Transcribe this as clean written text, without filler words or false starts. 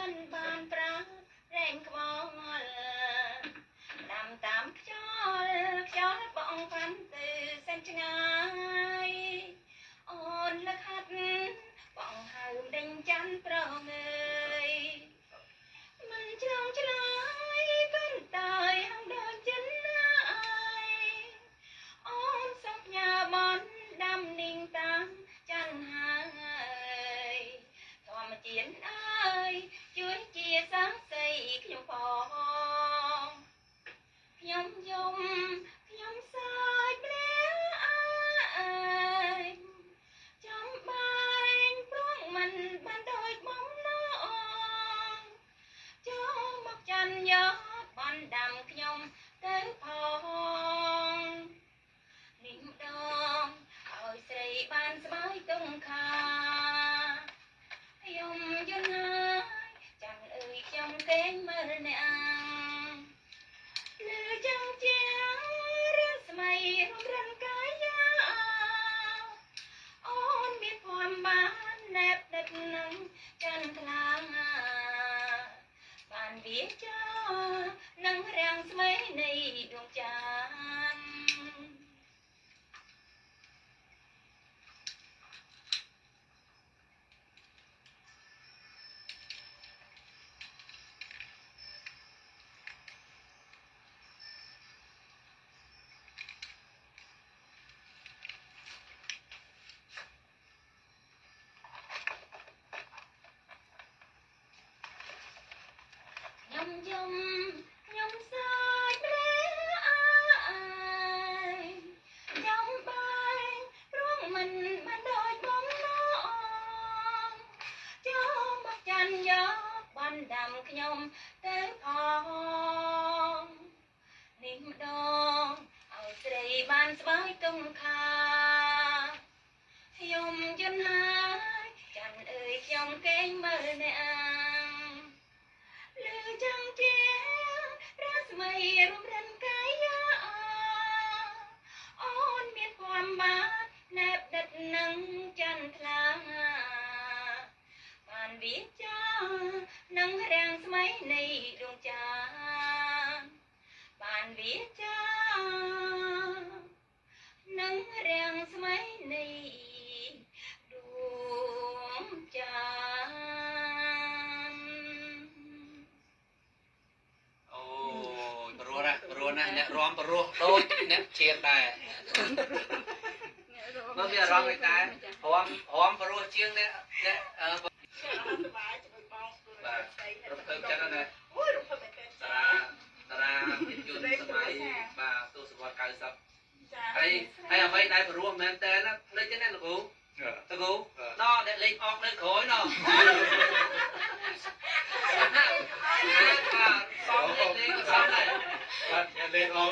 មិនបានប្រារែងខ្វល់តាមតាមខ្យល់បងកាន់ទៅសែនឆ្ងាយអូនលខាត់បងហៅដេញច័ន្ទប្រងើយមិនឆ្លងឆ្លើយប៉ុន្តែហងដូចចិនណាអើយអូនសុំផ្ញើបនដាំនាងតាមច័ន្ទហើយធម្មជាតិអើយជួយជាសាស្ត្រីខ្ញុំផងខ្ញុំយំខ្ញុំសើចម្លេះអើយចំបែងព្រោះមិនបានដូចបំណងចូលមកចាន់យកបានដាំខ្ញុំទៅផងនេះម្ដងឲ្យស្រីបានស្បើយទុំខាខ្ញុំយល់ហើយចាំអើយខ្ញុំកេងមើលអ្នកលើចឹងជារៀងស្មៃរំរិនកាយាអូនមានភ័ព្វបានណែបដិតនឹងចន្ទថ្លាបានវាចានឹងរាំងស្មេនៃដួងច័ន្ទខ្ញុំយំខ្ញុំសើចម្លេះអើយចំបែងព្រោះមិនបានដូចបំណងចូលមកចាន់យកបានដាំខ្ញុំទៅផងនេះម្ដងឲ្យស្រីបានស្បើយទុំខាខ្ញុំយន់ហើយចាន់អើយខ្ញុំកេងមើលអ្នកលើចាំជារាស្មីរំរិនកាយាអូនមានភ័ព្វបានណែបដិតនឹងចន្ទថ្លាបានវាចានឹងរាំងស្មីនៃដួងច័ន្ទបានវាចានឹងរាំងស្មីនៃដួងច័ន្ទអូព្រោះណាអ្នករំព្រោះដូចអ្នកជាងដែរមើលមានអារម្មណ៍ដូចដែររំព្រោះជាងអ្នកសบายជាមួយបងបាទរំភើបចិត្តណាស់អូយរំភើបមែនទេតារាភាពយន្តសម័យបាទទសវត្សរ៍90ចាហើយអ្វីដែលព្រោះមែនតើណាភ្លេចទេណាលោកគ្រូណោអ្នកលេងអอกនៅក្រោយណោបាទសំលេងដែរបាទអ្នកលេងអอก